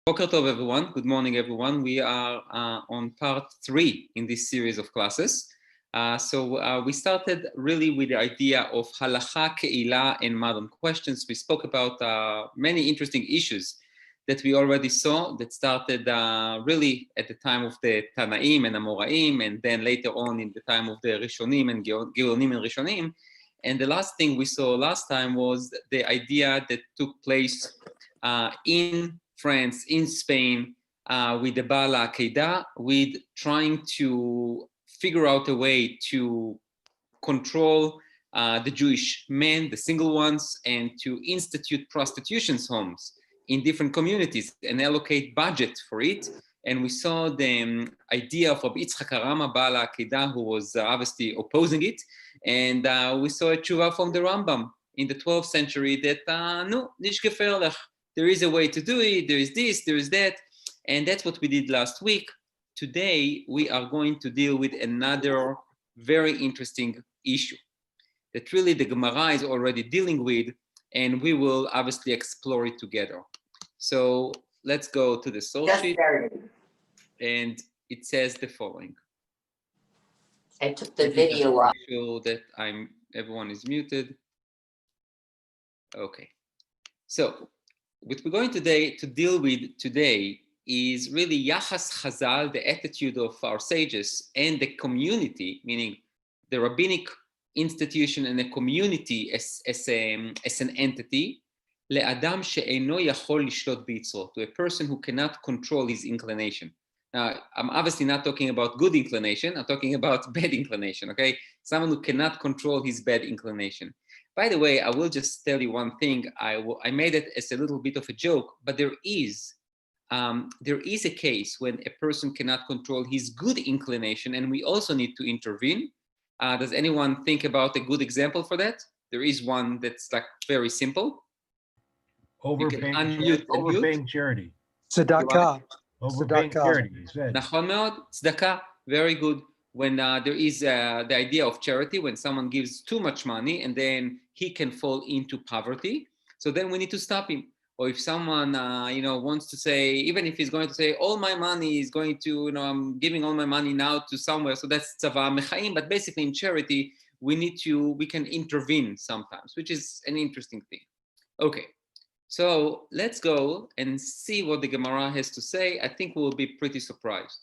Boker Tov, everyone. Good morning, everyone. We are on part 3 in this series of classes. We started really with the idea of Halacha, Ke'ilah, and modern questions. We spoke about many interesting issues that we already saw that started really at the time of the Tanaim and Amoraim, and then later on in the time of the Rishonim and Geonim and Rishonim. And the last thing we saw last time was the idea that took place in France, in Spain, with the Bala Akedah, with trying to figure out a way to control the Jewish men, the single ones, and to institute prostitution homes in different communities and allocate budget for it. And we saw the idea of Rabbi Yitzchak Harama Bala Akedah, who was obviously opposing it. And we saw a tshuva from the Rambam in the 12th century that, no, nish gefährlich. There is a way to do it, there is this, there is that, and that's what we did last week. Today, we are going to deal with another very interesting issue that really the Gemara is already dealing with, and we will obviously explore it together. So let's go to the source sheet, and it says the following. I took the video off. Sure that everyone is muted. Okay, so what we're going to deal with today is really Yachas Chazal, the attitude of our sages and the community, meaning the rabbinic institution and the community as an entity, le'adam she'eino yachol lishlot b'itzro, to a person who cannot control his inclination. Now, I'm obviously not talking about good inclination, I'm talking about bad inclination, okay? Someone who cannot control his bad inclination. By the way, I will just tell you one thing. I made it as a little bit of a joke, but there is a case when a person cannot control his good inclination, and we also need to intervene. Does anyone think about a good example for that? There is one that's like very simple. Overpaying charity. Tzedakah. Overpaying charity, you said. Nachon meod, tzedakah, very good. When there is the idea of charity, when someone gives too much money and then he can fall into poverty, so then we need to stop him. Or if someone wants to say, even if he's going to say, all my money is going to, I'm giving all my money now to somewhere, so that's tzava mechaim. But basically in charity, we can intervene sometimes, which is an interesting thing. Okay, so let's go and see what the Gemara has to say. I think we'll be pretty surprised.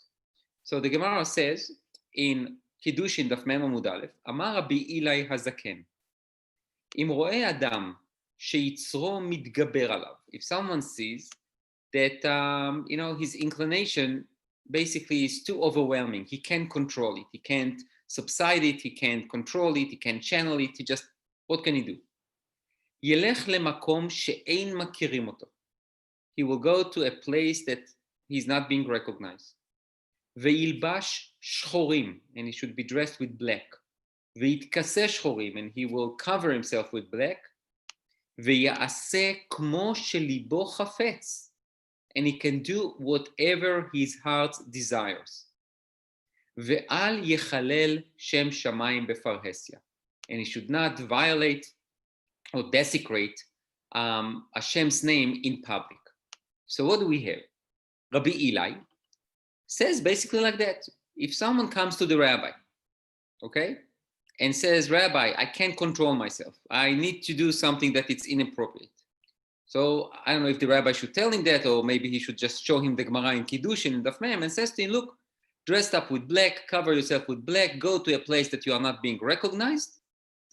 So the Gemara says, in Kiddushin Daf Mem Amud Aleph, Amar Rabbi Ilai Hazaken, Im ro'eh adam sheyitzro mitgaber alav. If someone sees that his inclination basically is too overwhelming, he can't control it, he can't subside it, he can't control it, he can't channel it, what can he do? Yelech lemakom she'ein makirim oto. He will go to a place that he's not being recognized. Ve'ilbash shchorim, and he should be dressed with black. Ve'itkaseh shchorim, and he will cover himself with black. Ve'ya'aseh kmo shelibo chafetz, and he can do whatever his heart desires. Ve'al yechalel shem shamayim befarhesia, and he should not violate or desecrate Hashem's name in public. So what do we have? Rabbi Eli says basically like that. If someone comes to the rabbi, okay, and says, Rabbi, I can't control myself, I need to do something that it's inappropriate. So I don't know if the rabbi should tell him that, or maybe he should just show him the Gemara in Kiddushin and Daf Mem and says to him, look, dressed up with black, cover yourself with black, go to a place that you are not being recognized,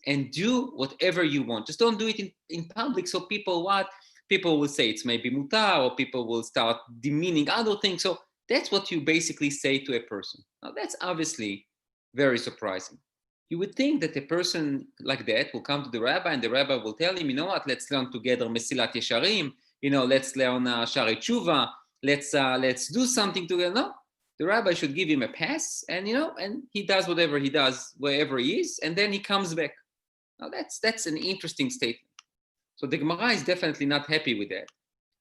and do whatever you want. Just don't do it in public, so people will say it's maybe mutar, or people will start demeaning other things. So that's what you basically say to a person. Now that's obviously very surprising. You would think that a person like that will come to the rabbi, and the rabbi will tell him, you know what, let's learn together Mesilat Yesharim, let's learn Shari Tshuva, let's do something together. No, the rabbi should give him a pass, and and he does whatever he does wherever he is, and then he comes back. Now that's an interesting statement. So the Gemara is definitely not happy with that.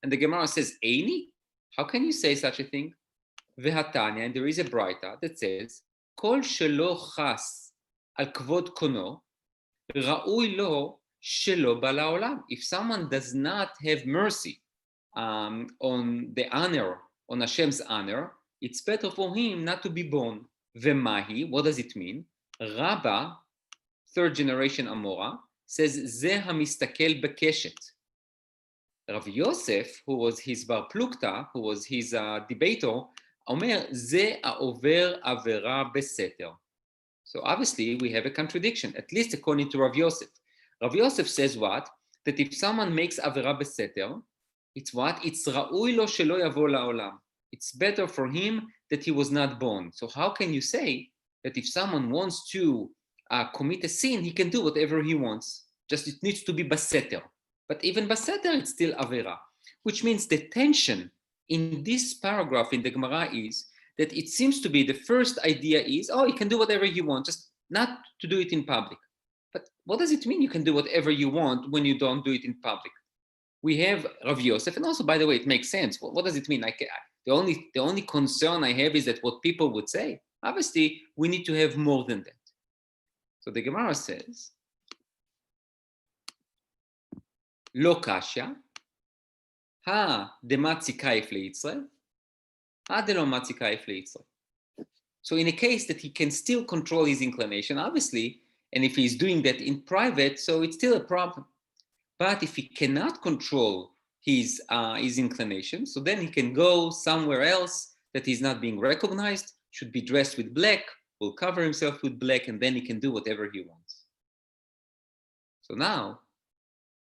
And the Gemara says, Eini? How can you say such a thing? Vehatanya, and there is a braita that says, Kol shelo chas al kvod kono, ra'ui lo shelo ba la'olam. If someone does not have mercy on the honor, on Hashem's honor, it's better for him not to be born. V'mahi, what does it mean? Rabba, third generation Amora, says, Ze hamistakel bekeshet. Rav Yosef, who was his bar plukta, who was his debater, Omer, Ze ha'over avera beseter. So obviously we have a contradiction, at least according to Rav Yosef. Rav Yosef says what? That if someone makes avera beseter, it's what? It's ra'ui lo shelo yavo la'olam. It's better for him that he was not born. So how can you say that if someone wants to commit a sin, he can do whatever he wants? Just it needs to be baseter. But even baseter, it's still avera, which means the tension in this paragraph in the Gemara is that it seems to be the first idea is, oh, you can do whatever you want, just not to do it in public. But what does it mean you can do whatever you want when you don't do it in public? We have Rav Yosef, and also, by the way, it makes sense. What does it mean? Like, the only concern I have is that what people would say. Obviously, we need to have more than that. So the Gemara says, Lo kasha, ha de matzikaif leitzre, ha de lo matzikaif leitzre. So in a case that he can still control his inclination, obviously, and if he's doing that in private, so it's still a problem. But if he cannot control his inclination, so then he can go somewhere else that is not being recognized, should be dressed with black, will cover himself with black, and then he can do whatever he wants. So now,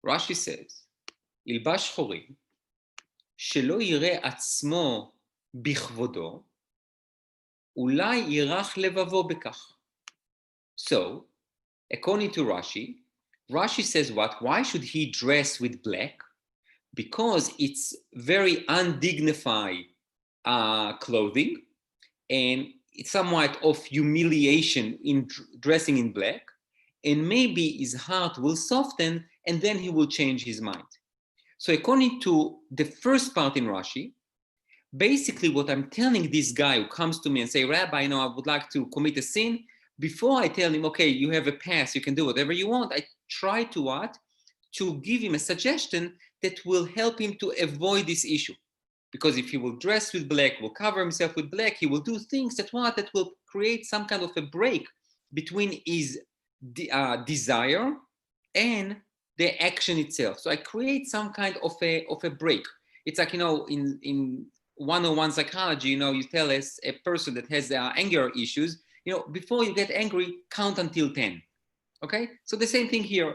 Rashi says, ילבש חורים, שלא יראה עצמו בכבודו, אולי ירח לבבו בכך. So, according to Rashi, Rashi says what? Why should he dress with black? Because it's very undignified clothing, and it's somewhat of humiliation in dressing in black, and maybe his heart will soften, and then he will change his mind. So according to the first part in Rashi, basically what I'm telling this guy who comes to me and say, Rabbi, I would like to commit a sin, before I tell him, okay, you have a pass, you can do whatever you want, I try to what? To give him a suggestion that will help him to avoid this issue. Because if he will dress with black, will cover himself with black, he will do things that will create some kind of a break between his desire and the action itself. So I create some kind of a break. It's like, in 101 psychology, you tell us a person that has anger issues, before you get angry, count until 10. Okay? So the same thing here.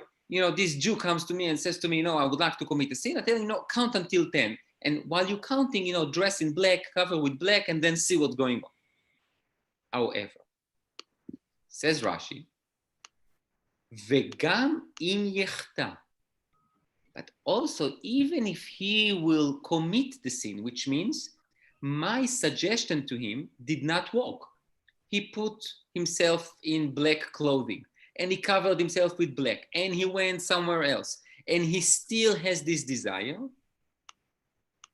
This Jew comes to me and says to me, I would like to commit a sin. I tell him, count until 10. And while you're counting, dress in black, cover with black, and then see what's going on. However, says Rashi, Vegam im yechta. But also, even if he will commit the sin, which means my suggestion to him did not work. He put himself in black clothing, and he covered himself with black, and he went somewhere else, and he still has this desire.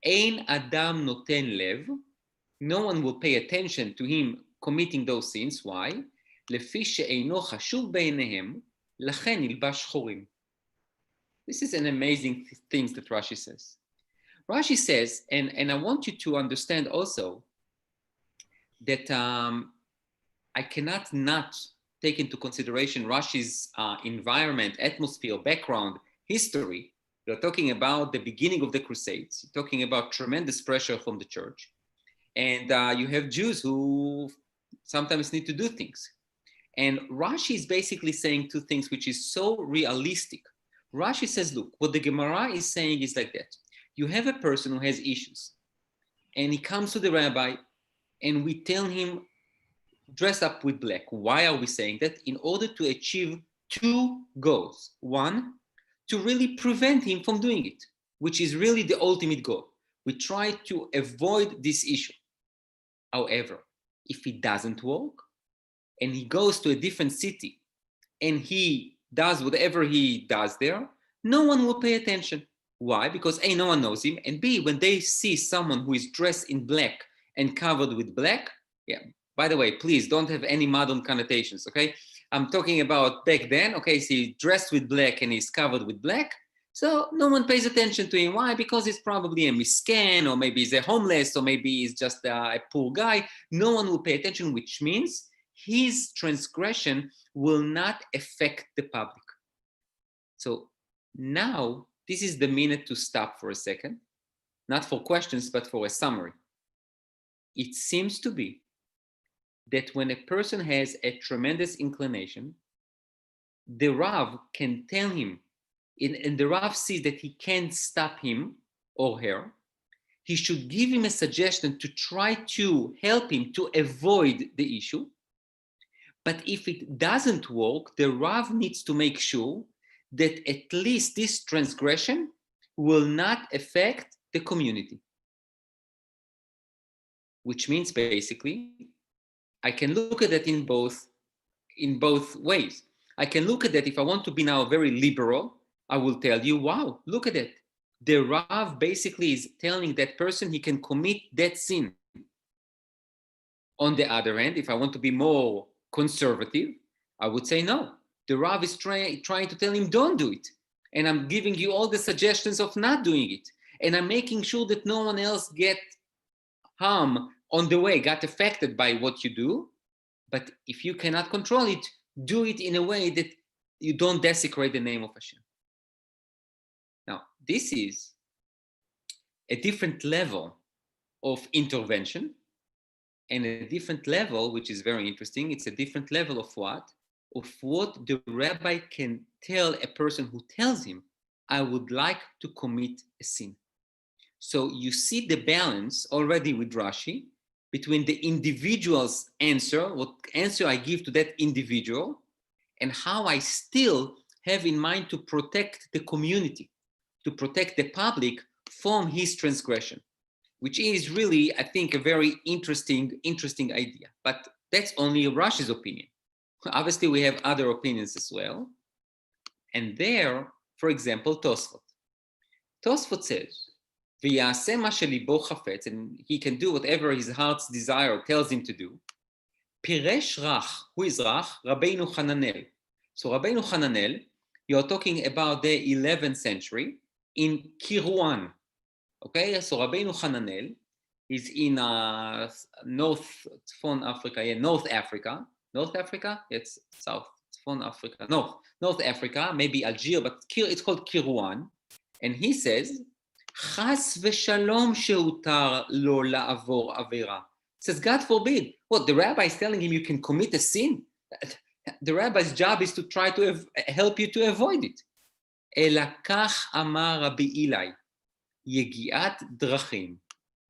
Ein Adam noten lev. No one will pay attention to him committing those sins. Why? Lefi she'eino chashuv beinehem, lachen ilbash chorim. This is an amazing thing that Rashi says. Rashi says, and I want you to understand also that I cannot not take into consideration Rashi's environment, atmosphere, background, history. We're talking about the beginning of the Crusades. You're talking about tremendous pressure from the church. And you have Jews who sometimes need to do things. And Rashi is basically saying two things, which is so realistic. Rashi says, look, what the Gemara is saying is like that. You have a person who has issues, and he comes to the rabbi, and we tell him, dress up with black. Why are we saying that? In order to achieve two goals. One, to really prevent him from doing it, which is really the ultimate goal. We try to avoid this issue. However, if it doesn't work, and he goes to a different city, and he does whatever he does there, no one will pay attention. Why? Because A, no one knows him, and B, when they see someone who is dressed in black and covered with black, by the way, please don't have any modern connotations, okay? I'm talking about back then, okay, so he's dressed with black and he's covered with black. So no one pays attention to him. Why? Because he's probably a miskin, or maybe he's a homeless, or maybe he's just a poor guy. No one will pay attention, which means his transgression will not affect the public. So now this is the minute to stop for a second, not for questions, but for a summary. It seems to be that when a person has a tremendous inclination, the Rav can tell him, and the Rav sees that he can't stop him or her, he should give him a suggestion to try to help him to avoid the issue. But if it doesn't work, the Rav needs to make sure that at least this transgression will not affect the community. Which means basically, I can look at it in both ways. I can look at it, if I want to be now very liberal, I will tell you, wow, look at it. The Rav basically is telling that person he can commit that sin. On the other hand, if I want to be more conservative, I would say no. The Rav is trying to tell him, don't do it. And I'm giving you all the suggestions of not doing it. And I'm making sure that no one else get harm on the way, got affected by what you do. But if you cannot control it, do it in a way that you don't desecrate the name of Hashem. Now, this is a different level of intervention, and a different level, which is very interesting. It's a different level of what? Of what the rabbi can tell a person who tells him, I would like to commit a sin. So you see the balance already with Rashi between the individual's answer, what answer I give to that individual, and how I still have in mind to protect the community, to protect the public from his transgression, which is really, I think, a very interesting idea. But that's only Rashi's opinion. Obviously, we have other opinions as well. And there, for example, Tosfot. Tosfot says, "V'yaseh ma shelibo chafetz," and he can do whatever his heart's desire tells him to do. Piresh Rach, who is Rach? Rabbeinu Hananel. So Rabbeinu Hananel, you're talking about the 11th century in Kiruan. Okay, so Rabbeinu Hananel is in North Africa. North Africa? It's South Africa. North Africa, maybe Algeria, but it's called Kiruan. And he says, Chas v'shalom sheutar lo la'avor avera. Says, God forbid. What, the rabbi is telling him you can commit a sin? The rabbi's job is to try to help you to avoid it. Ela kach amar Rabbi Eli, יגיעת דרכים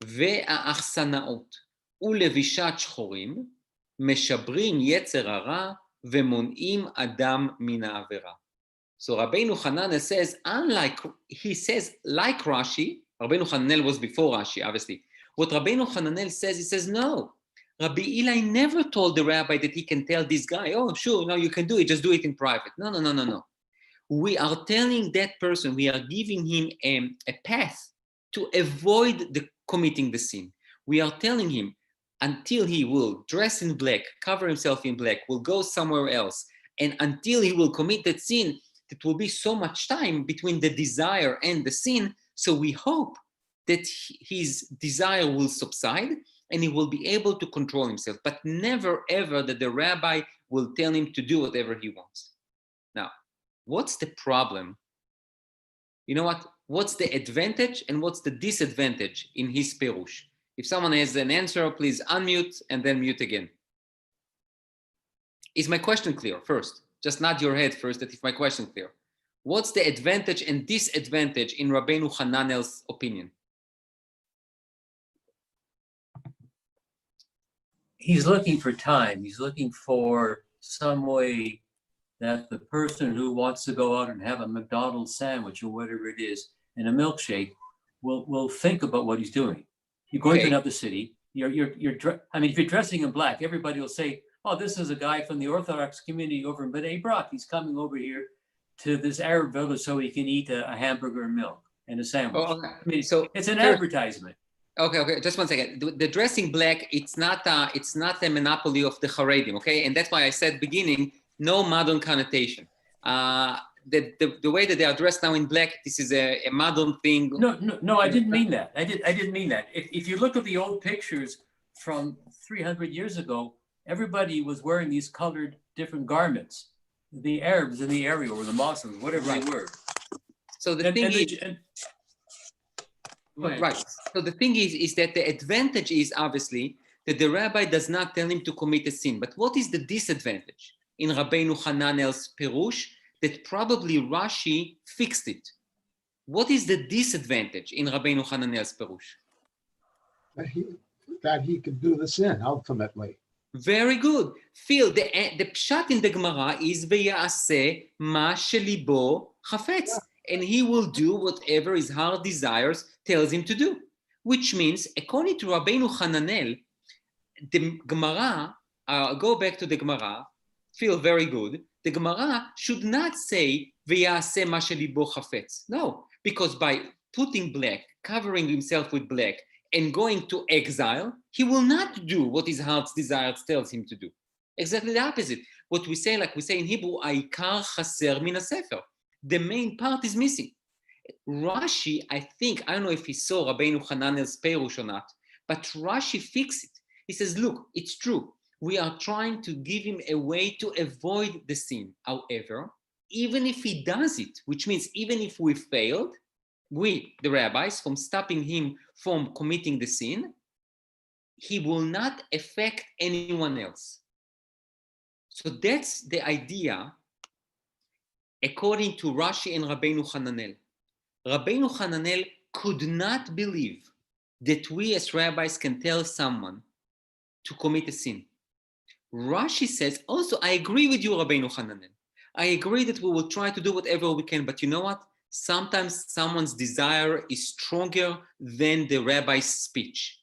והאכסנאות ולבישת שחורים משברים יצר הרע ומונעים אדם מן העבירה. So Rabbeinu Hananel says, like Rashi, Rabbeinu Hananel was before Rashi, obviously. What Rabbeinu Hananel says, he says, no. Rabbi Eli never told the rabbi that he can tell this guy, oh, sure, no, you can do it, just do it in private. No. We are telling that person, we are giving him a path to avoid committing the sin. We are telling him until he will dress in black, cover himself in black, will go somewhere else, and until he will commit that sin, it will be so much time between the desire and the sin. So we hope that his desire will subside and he will be able to control himself, but never ever that the rabbi will tell him to do whatever he wants. Now, what's the problem? You know what? What's the advantage and what's the disadvantage in his perush? If someone has an answer, please unmute and then mute again. Is my question clear first? Just nod your head first that if my question clear. What's the advantage and disadvantage in Rabbeinu Hananel's opinion? He's looking for time. He's looking for some way that the person who wants to go out and have a McDonald's sandwich or whatever it is and a milkshake will think about what he's doing. You're going to another city. I mean, if you're dressing in black, everybody will say, oh, this is a guy from the Orthodox community over in Bnei Brak. He's coming over here to this Arab village so he can eat a hamburger and milk and a sandwich. Oh, okay. I mean, so it's an advertisement. Okay. Just 1 second. The dressing black, it's not a monopoly of the Haredim, okay? And that's why I said beginning, no modern connotation. the way that they are dressed now in black, this is a modern thing. No, I didn't mean that. I didn't mean that. If you look at the old pictures from 300 years ago, everybody was wearing these colored different garments. The Arabs in the area or the Muslims, whatever they were. So the thing is, right. So the thing is that the advantage is obviously that the rabbi does not tell him to commit a sin. But what is the disadvantage in Rabbeinu Hananel's Perush? That probably Rashi fixed it. What is the disadvantage in Rabbeinu Hananel's Perush? That he could do the sin ultimately. Very good. Phil, the pshat in the Gemara is v'ya'aseh ma shelibo chafetz, and he will do whatever his heart desires tells him to do. Which means, according to Rabbeinu Hananel, the Gemara, go back to the Gemara, Phil, very good. The Gemara should not say v'ya'aseh ma shelibo chafetz. No, because by putting black, covering himself with black, and going to exile, he will not do what his heart's desires tells him to do. Exactly the opposite. What we say, like we say in Hebrew, "Aikar chaser min hasefer." The main part is missing. Rashi, I don't know if he saw Rabbeinu Hananel's Perush or not, but Rashi fixed it. He says, look, it's true. We are trying to give him a way to avoid the sin. However, even if he does it, which means even if we failed, we, the rabbis, from stopping him from committing the sin, he will not affect anyone else. So that's the idea according to Rashi and Rabbeinu Hananel. Rabbeinu Hananel could not believe that we as rabbis can tell someone to commit a sin. Rashi says, also, I agree with you, Rabbeinu Hananel. I agree that we will try to do whatever we can, but you know what? Sometimes someone's desire is stronger than the rabbi's speech.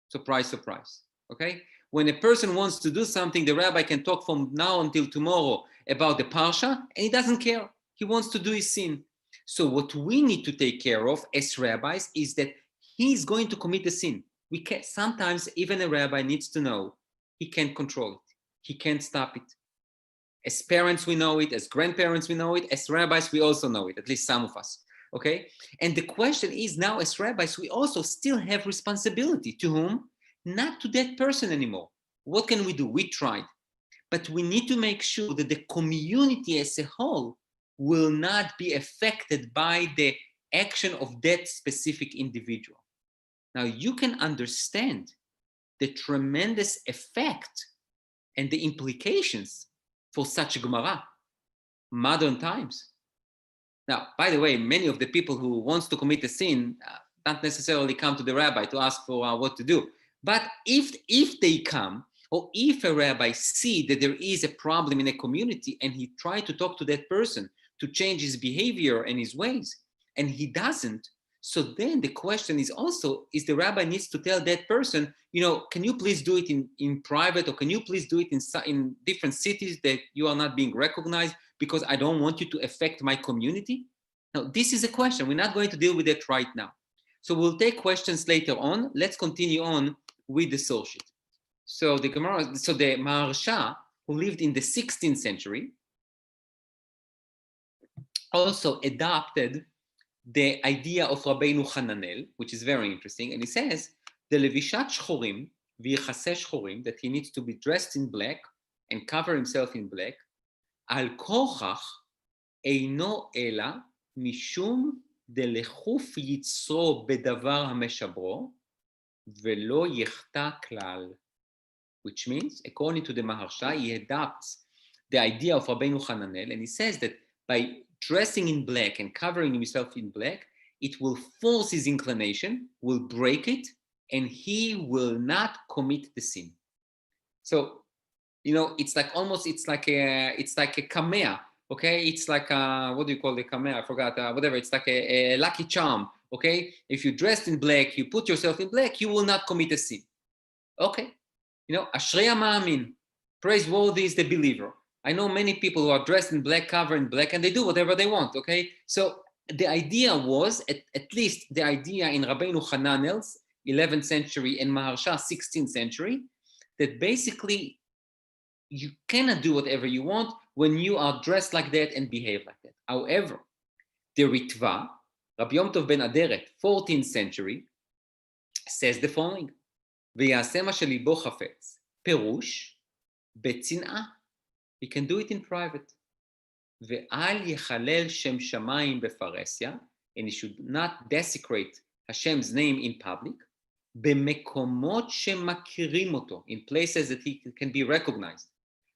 Surprise, surprise, okay? When a person wants to do something, the rabbi can talk from now until tomorrow about the parsha, and he doesn't care. He wants to do his sin. So what we need to take care of as rabbis is that he's going to commit the sin. We can sometimes even a rabbi needs to know he can't control it. He can't stop it. As parents, we know it. As grandparents, we know it. As rabbis, we also know it, at least some of us, okay? And the question is now, as rabbis, we also still have responsibility. To whom? Not to that person anymore. What can we do? We tried. But we need to make sure that the community as a whole will not be affected by the action of that specific individual. Now, you can understand the tremendous effect and the implications for such a Gemara, modern times. Now, by the way, many of the people who wants to commit a sin don't necessarily come to the rabbi to ask for what to do. But if they come, or if a rabbi see that there is a problem in a community and he try to talk to that person to change his behavior and his ways, and he doesn't, so then the question is also, is the rabbi needs to tell that person, can you please do it in private, or can you please do it in different cities that you are not being recognized because I don't want you to affect my community? Now, this is a question. We're not going to deal with it right now. So we'll take questions later on. Let's continue on with the source sheet. So the Maharsha, who lived in the 16th century, also adopted the idea of Rabbeinu Hananel, which is very interesting. And he says, the Levishat Shchorim, v'yichaseh Shchorim, that he needs to be dressed in black and cover himself in black, al kochach eino ela mishum delechuf yitzro bedavar hameshabro velo yechta klal. Which means, according to the Maharsha, he adopts the idea of Rabbeinu Hananel, and he says that by dressing in black and covering himself in black, it will force his inclination, will break it, and he will not commit the sin. So, it's like a kamea, okay? It's like what do you call the kamea? I forgot, whatever. It's like a lucky charm, okay? If you dressed in black, you put yourself in black, you will not commit a sin. Okay, Ashrei Ma'amin, praiseworthy is the believer. I know many people who are dressed in black, covered in black, and they do whatever they want, okay? So the idea was, at least the idea in Rabbeinu Hananel's 11th century and Maharsha 16th century, that basically you cannot do whatever you want, when you are dressed like that and behave like that. However, the Ritva, Rabbi Yom Tov ben Aderet, 14th century, says the following, ויעשה מה שליבו חפץ, פירוש, בצנעה. He can do it in private. ואל יחלל שם שמיים בפרהסיה, and he should not desecrate Hashem's name in public, במקומות שמכירים אותו, in places that he can be recognized.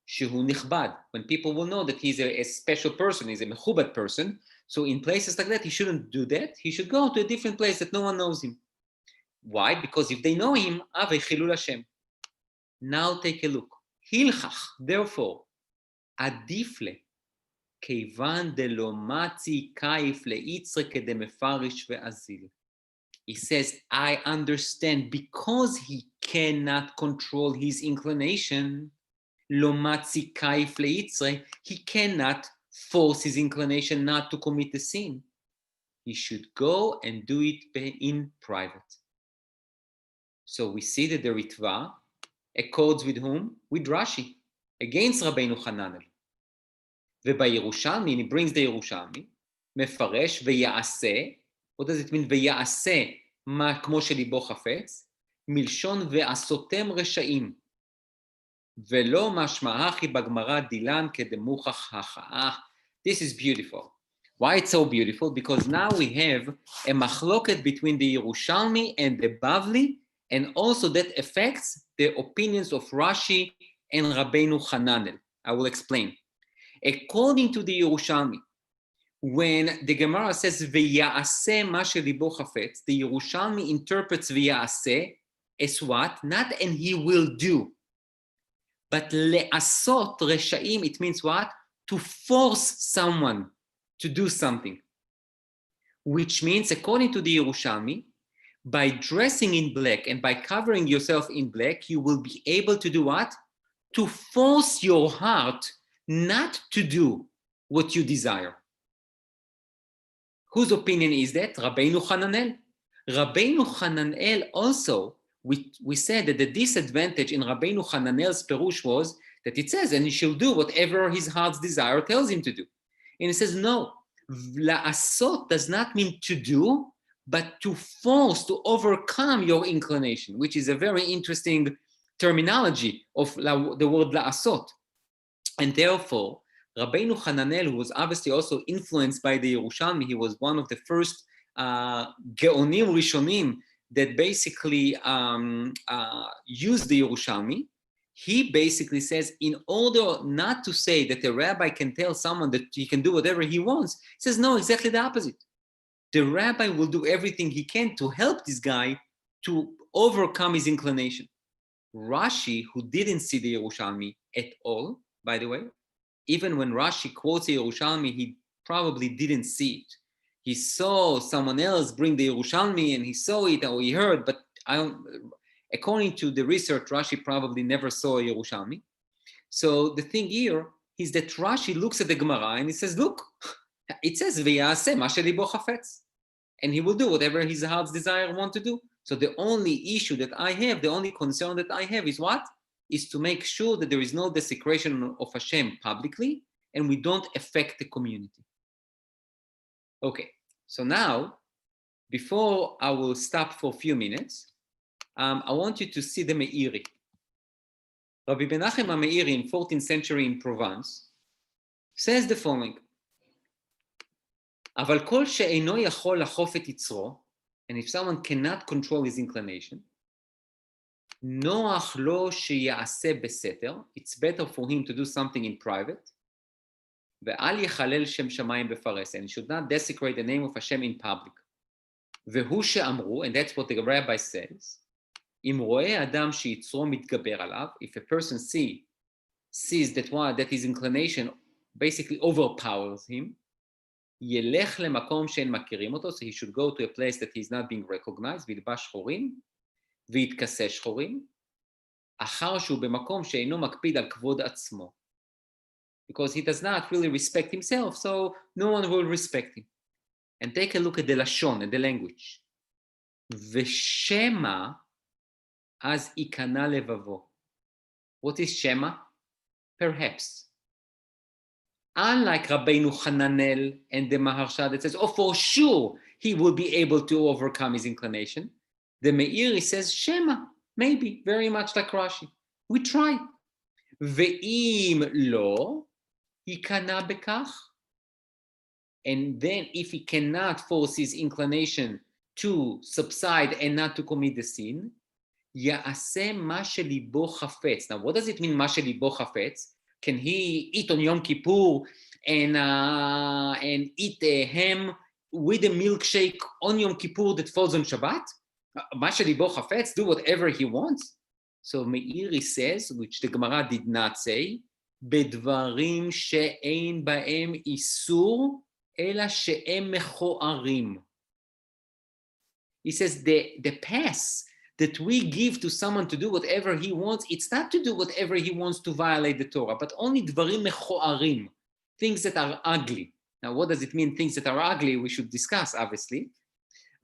שהוא נכבד, when people will know that he's a special person, he's a מכובד person, so in places like that, he shouldn't do that. He should go to a different place that no one knows him. Why? Because if they know him, חילול השם. Now take a look. הלכך, therefore, עדיף לה, כיוון דלא מצי כיף ליצרי כדמפריש ואזיל. He says, I understand because he cannot control his inclination, לא מצי כיף ליצרי, he cannot force his inclination not to commit the sin. He should go and do it in private. So we see that the Ritva accords with whom? With Rashi, against Rabbeinu Hananel. ובירושלמי, and he brings the ירושלמי, מפרש ויעשה, what does it mean? ויעשה מה כמו שליבו חפץ, מלשון ועשותם רשעים, ולא משמע הכי בגמרא דילן כדמוכח הכאה. This is beautiful. Why it's so beautiful? Because now we have a machloket between the Yerushalmi and the Bavli, and also that affects the opinions of Rashi and Rabbeinu Hananel. I will explain. According to the Yerushalmi, when the Gemara says "V'ya'aseh ma shelibo chafetz," the Yerushalmi interprets "V'ya'aseh" as what? Not "and he will do," but "le'asot reshaim." It means what? To force someone to do something. Which means, according to the Yerushalmi, by dressing in black and by covering yourself in black, you will be able to do what? To force your heart not to do what you desire. Whose opinion is that? Rabbeinu Hananel. Rabbeinu Hananel also, we said that the disadvantage in Rabbeinu Hananel's Perush was that it says, and he shall do whatever his heart's desire tells him to do. And it says, no, la'asot does not mean to do, but to force, to overcome your inclination, which is a very interesting terminology of the word la'asot. And therefore, Rabbeinu Hananel, who was obviously also influenced by the Yerushalmi, he was one of the first Geonim Rishonim that basically used the Yerushalmi. He basically says, in order not to say that a rabbi can tell someone that he can do whatever he wants, he says, no, exactly the opposite. The rabbi will do everything he can to help this guy to overcome his inclination. Rashi, who didn't see the Yerushalmi at all, by the way, even when Rashi quotes the Yerushalmi, he probably didn't see it. He saw someone else bring the Yerushalmi and he saw it or he heard, but according to the research, Rashi probably never saw a Yerushalmi. So the thing here is that Rashi looks at the Gemara and he says, look, it says, "V'ya'aseh ma shelibo chafetz," and he will do whatever his heart's desire want to do. So the only issue that I have, the only concern that I have is what? Is to make sure that there is no desecration of Hashem publicly and we don't affect the community. Okay, so now, before I will stop for a few minutes, I want you to see the Meiri. Rabbi Menachem HaMeiri in 14th century in Provence says the following, אבל כל שאינו יכול לחוף את יצרו, and if someone cannot control his inclination, נוח לו שיעשה בסתר, it's better for him to do something in private, ואל יחלל שם שמיים בפרהסיה, and he should not desecrate the name of Hashem in public. והוא שאמרו, and that's what the rabbi says, אם רואה אדם שיצרו מתגבר עליו, if a person sees that his inclination basically overpowers him, ילך למקום שאין מכירים אותו, so he should go to a place that he's not being recognized, וילבש שחורים, ויתכסה שחורים, אחר שהוא במקום שאינו מקפיד על כבוד עצמו. Because he does not really respect himself, so no one will respect him. And take a look at the לשון, at the language. ושמא אז ייכנע לבבו. What is shema? Perhaps. Unlike Rabbeinu Hananel and the Maharsha that says, oh, for sure, he will be able to overcome his inclination. The Meiri says, Shema, maybe, very much like Rashi. We try. Ve'im lo, yikana bekach. And then if he cannot force his inclination to subside and not to commit the sin, ya'aseh ma shelibo chafetz. Now, what does it mean, ma shelibo chafetz? Can he eat on Yom Kippur and eat a ham with a milkshake on Yom Kippur that falls on Shabbat? Ma shelibo chafetz, do whatever he wants. So Meiri says, which the Gemara did not say, bedvarim she'ein ba'em isur, ela she'em mechoarim. He says the pass that we give to someone to do whatever he wants, it's not to do whatever he wants to violate the Torah, but only dvarim mechoarim, things that are ugly. Now, what does it mean, things that are ugly? We should discuss, obviously.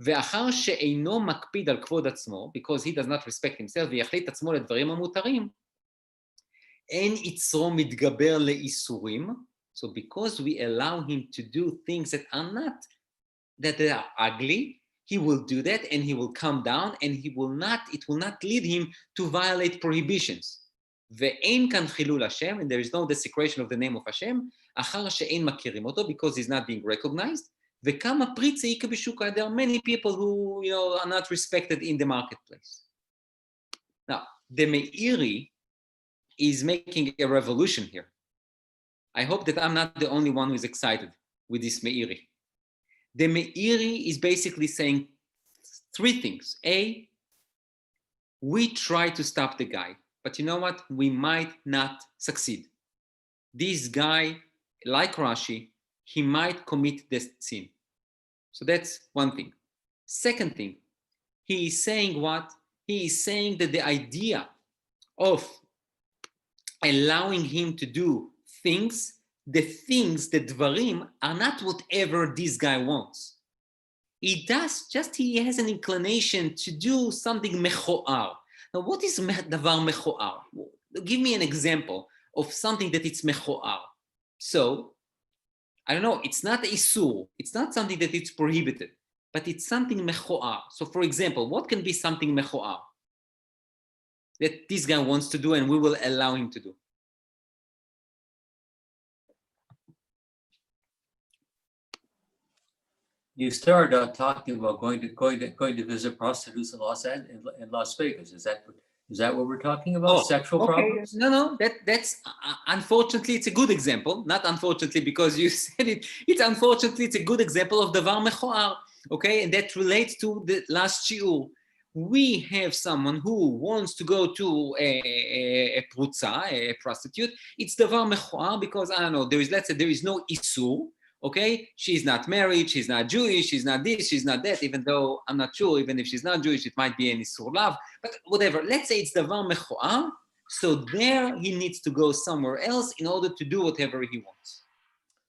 ואחר שאינו מקפיד על כבוד עצמו, because he does not respect himself, ויחליט עצמו לדברים המותרים, אין יצרו מתגבר לאיסורים, so because we allow him to do things that are not, that they are ugly, he will do that and he will come down and it will not lead him to violate prohibitions. ואין כאן חילול השם, and there is no desecration of the name of Hashem, אחר שאין מכירים אותו, because he's not being recognized, וכמה פריצה יקה בשוקה, there are many people who are not respected in the marketplace. Now, the Meiri is making a revolution here. I hope that I'm not the only one who is excited with this Meiri. The Meiri is basically saying three things. A, we try to stop the guy, but you know what? We might not succeed. This guy, like Rashi, he might commit the sin. So that's one thing. Second thing, he is saying what? He is saying that the idea of allowing him to do things, the dvarim, are not whatever this guy wants. He has an inclination to do something mechoar. Now, what is davar mechoar? Give me an example of something that it's mechoar. So, I don't know, it's not isur, it's not something that it's prohibited, but it's something mechoar. So for example, what can be something mechoar that this guy wants to do and we will allow him to do? You started out talking about going to visit prostitutes in Las Vegas. Is that what we're talking about? Sexual problems? No, that's unfortunately it's a good example. Not unfortunately because you said it. It's unfortunately it's a good example of davar mechoar. Okay, and that relates to the last shiur. We have someone who wants to go to a prutza, a prostitute. It's davar mechoar because I don't know. Let's say there is no isur. Okay, she's not married, she's not Jewish, she's not this, she's not that, even though I'm not sure, even if she's not Jewish, it might be an Isur Lav, but whatever. Let's say it's davar mechoar, so there he needs to go somewhere else in order to do whatever he wants.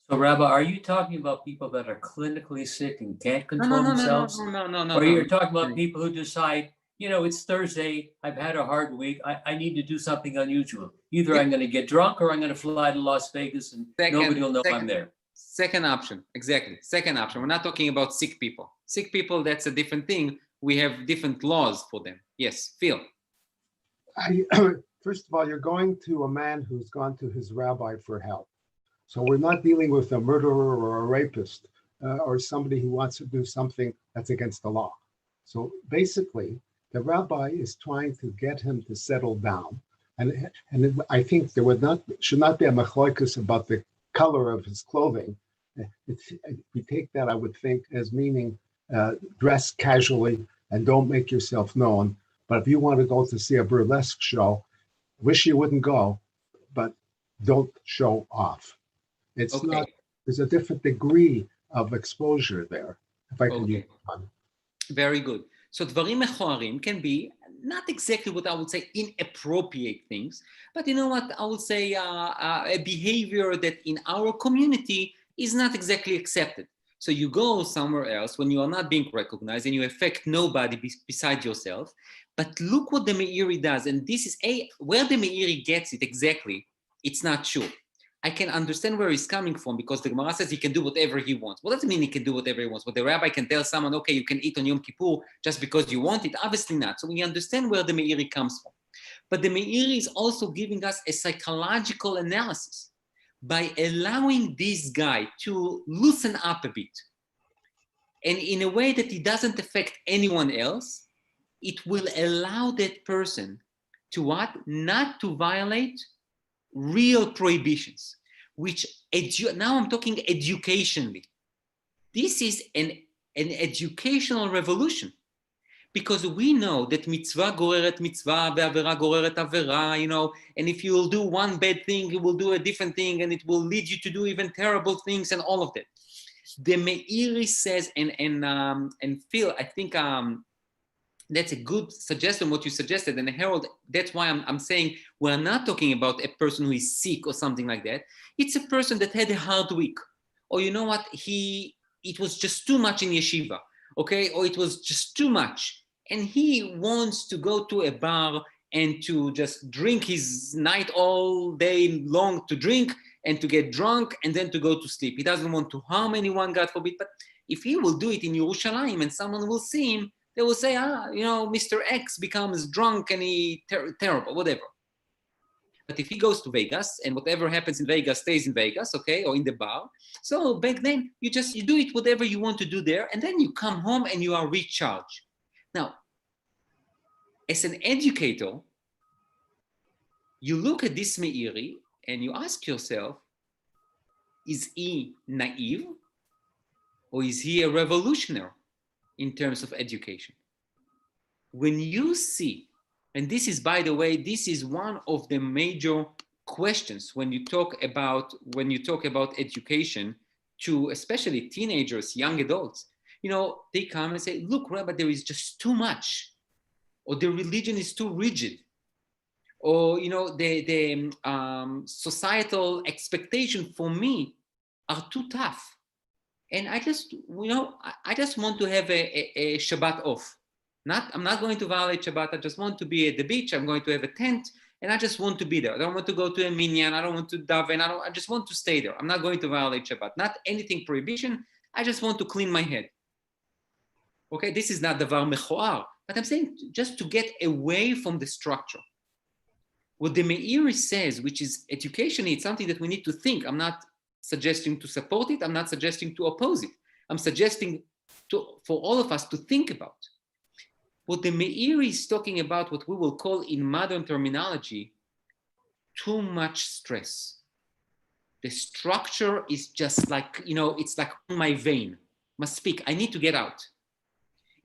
So, Rabbi, are you talking about people that are clinically sick and can't control themselves? No. Or you're talking about people who decide, it's Thursday, I've had a hard week, I need to do something unusual. Either I'm going to get drunk or I'm going to fly to Las Vegas and nobody will know I'm there. Second option, exactly. Second option. We're not talking about sick people. Sick people, that's a different thing. We have different laws for them. Yes, Phil. First of all, you're going to a man who's gone to his rabbi for help. So we're not dealing with a murderer or a rapist or somebody who wants to do something that's against the law. So basically, the rabbi is trying to get him to settle down. And I think there should not be a machloikus about the color of his clothing. We take that, I would think, as meaning dress casually and don't make yourself known. But if you want to go to see a burlesque show, wish you wouldn't go, but don't show off. It's not, there's a different degree of exposure there, if I can use one. Very good. So dvarim mechoarim can be not exactly what I would say inappropriate things, but you know what I would say a behavior that in our community is not exactly accepted. So you go somewhere else when you are not being recognized and you affect nobody besides yourself. But look what the Meiri does, and this is where the Meiri gets it exactly. It's not sure. I can understand where he's coming from, because the Gemara says he can do whatever he wants. What does it mean he can do whatever he wants? But the rabbi can tell someone, okay, you can eat on Yom Kippur just because you want it? Obviously not. So we understand where the Meiri comes from. But the Meiri is also giving us a psychological analysis by allowing this guy to loosen up a bit. And in a way that it doesn't affect anyone else, it will allow that person to what? Not to violate real prohibitions, which now I'm talking educationally. This is an educational revolution, because we know that mitzvah goreret mitzvah, ve'avera goreret avera, and if you will do one bad thing, you will do a different thing, and it will lead you to do even terrible things, and all of that. The Meiri says, and Phil, I think that's a good suggestion, what you suggested. And Harold, that's why I'm saying we're not talking about a person who is sick or something like that. It's a person that had a hard week. Or you know what, it was just too much in yeshiva, okay? Or it was just too much. And he wants to go to a bar and to just drink his night all day long, to drink and to get drunk and then to go to sleep. He doesn't want to harm anyone, God forbid. But if he will do it in Yerushalayim and someone will see him, they will say, Mr. X becomes drunk and he terrible, whatever. But if he goes to Vegas and whatever happens in Vegas stays in Vegas, okay, or in the bar. So back then, you do it whatever you want to do there, and then you come home and you are recharged. Now, as an educator, you look at this Meiri and you ask yourself, is he naive or is he a revolutionary in terms of education? When you see, and this is, by the way, this is one of the major questions when you talk about education to especially teenagers, young adults, they come and say, look, Rabbi, there is just too much, or the religion is too rigid, or the societal expectation for me are too tough. And I just want to have a Shabbat off. I'm not going to violate Shabbat. I just want to be at the beach. I'm going to have a tent, and I just want to be there. I don't want to go to a minyan. I don't want to daven. I just want to stay there. I'm not going to violate Shabbat. Not anything prohibition. I just want to clean my head. Okay, this is not davar mechoar, but I'm saying just to get away from the structure. What the Meiri says, which is educationally, it's something that we need to think. I'm not suggesting to support it. I'm not suggesting to oppose it. I'm suggesting for all of us to think about. What the Meiri is talking about, what we will call in modern terminology, too much stress. The structure is just like, it's like on my vein. Must speak. I need to get out.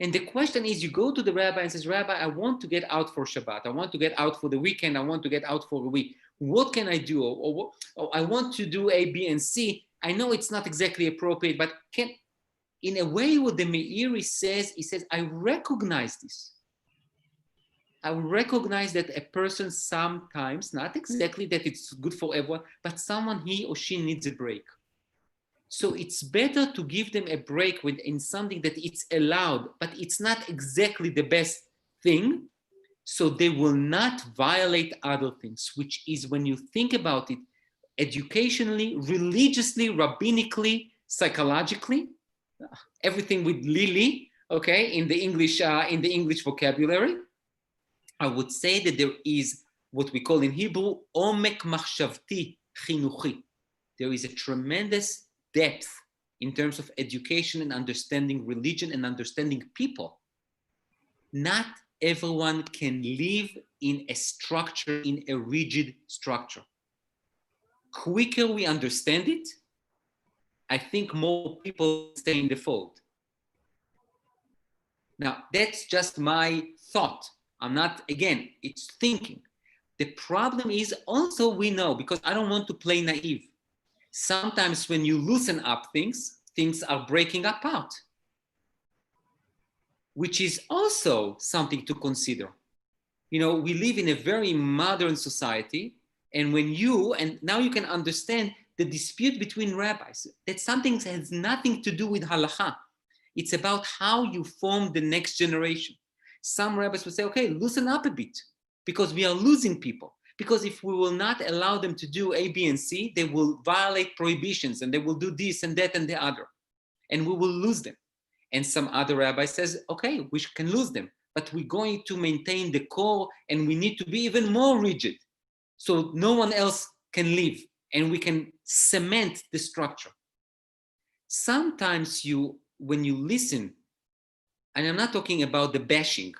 And the question is, you go to the rabbi and says, Rabbi, I want to get out for Shabbat. I want to get out for the weekend. I want to get out for a week. What can I do? Or I want to do A, B, and C. I know it's not exactly appropriate, but in a way, what the Meiri says, he says, I recognize this. I recognize that a person sometimes, not exactly that it's good for everyone, but someone, he or she needs a break. So it's better to give them a break in something that it's allowed, but it's not exactly the best thing. So they will not violate other things, which is, when you think about it, educationally, religiously, rabbinically, psychologically, everything with Lili, okay, in the English vocabulary, I would say that there is what we call in Hebrew, omek machshavti chinuchi. There is a tremendous depth in terms of education and understanding religion and understanding people. Not everyone can live in a structure, in a rigid structure. Quicker we understand it, I think more people stay in the fold. Now, that's just my thought. I'm not, again, it's thinking. The problem is also, we know, because I don't want to play naive. Sometimes when you loosen up things are breaking apart, which is also something to consider. We live in a very modern society, and now you can understand the dispute between rabbis, that something has nothing to do with halacha. It's about how you form the next generation. Some rabbis would say, okay, loosen up a bit, because we are losing people. Because if we will not allow them to do A, B, and C, they will violate prohibitions and they will do this and that and the other. And we will lose them. And some other rabbi says, okay, we can lose them, but we're going to maintain the core and we need to be even more rigid so no one else can leave and we can cement the structure. Sometimes when you listen, and I'm not talking about the bashing,